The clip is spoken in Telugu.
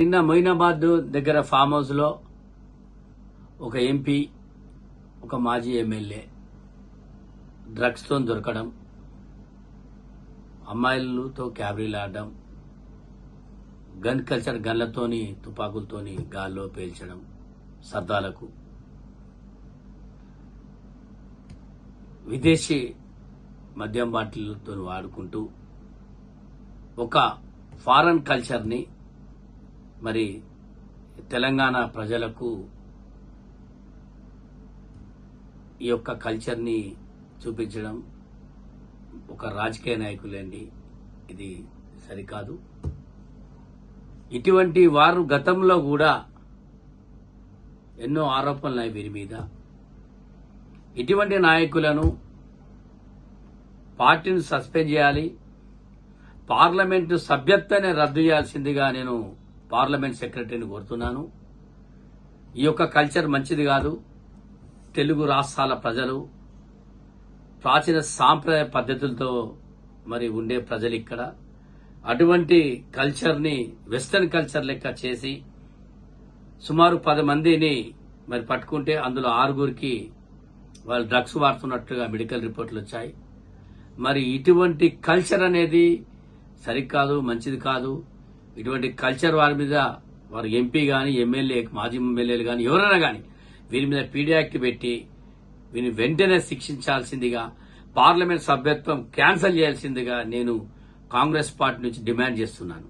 నిన్న మొయినాబాద్ దగ్గర ఫామ్ హౌస్ లో ఒక ఎంపీ ఒక మాజీ ఎమ్మెల్యే డ్రగ్స్ తో దొరకడం, అమ్మాయిలతో క్యాబరీలు ఆడడం, గన్ కల్చర్ గన్లతోని తుపాకులతోని గాల్లో పేల్చడం, సర్దాలకు విదేశీ మద్యం బాటిళ్లతో వాడుకుంటూ ఒక ఫారెన్ కల్చర్ ని మరి తెలంగాణ ప్రజలకు ఈ యొక్క కల్చర్ ని చూపించడం ఒక రాజకీయ నాయకులండి, ఇది సరికాదు. ఇటువంటి వారు గతంలో కూడా ఎన్నో ఆరోపణలు వీరి మీద. ఇటువంటి నాయకులను పార్టీని సస్పెండ్ చేయాలి, పార్లమెంటు సభ్యత్వాన్ని రద్దు చేయాల్సిందిగా నేను పార్లమెంట్ సెక్రటరీని కోరుతున్నాను. ఈ యొక్క కల్చర్ మంచిది కాదు. తెలుగు రాష్ట్రాల ప్రజలు ప్రాచీన సాంప్రదాయ పద్ధతులతో మరి ఉండే ప్రజలు ఇక్కడ అటువంటి కల్చర్ ని వెస్టర్న్ కల్చర్ లెక్క చేసి సుమారు 10 మందిని మరి పట్టుకుంటే అందులో 6గురికి వాళ్ళు డ్రగ్స్ వాడుతున్నట్టుగా మెడికల్ రిపోర్ట్లు వచ్చాయి. మరి ఇటువంటి కల్చర్ అనేది సరికాదు, మంచిది కాదు. ఇటువంటి కల్చర్ వారి మీద వారు ఎంపీ గాని, ఎమ్మెల్యే, మాజీ ఎమ్మెల్యేలు గాని ఎవరైనా గాని వీరి మీద పీడీ యాక్ట్ పెట్టి వీరిని వెంటనే శిక్షించాల్సిందిగా, పార్లమెంట్ సభ్యత్వం క్యాన్సిల్ చేయాల్సిందిగా నేను కాంగ్రెస్ పార్టీ నుంచి డిమాండ్ చేస్తున్నాను.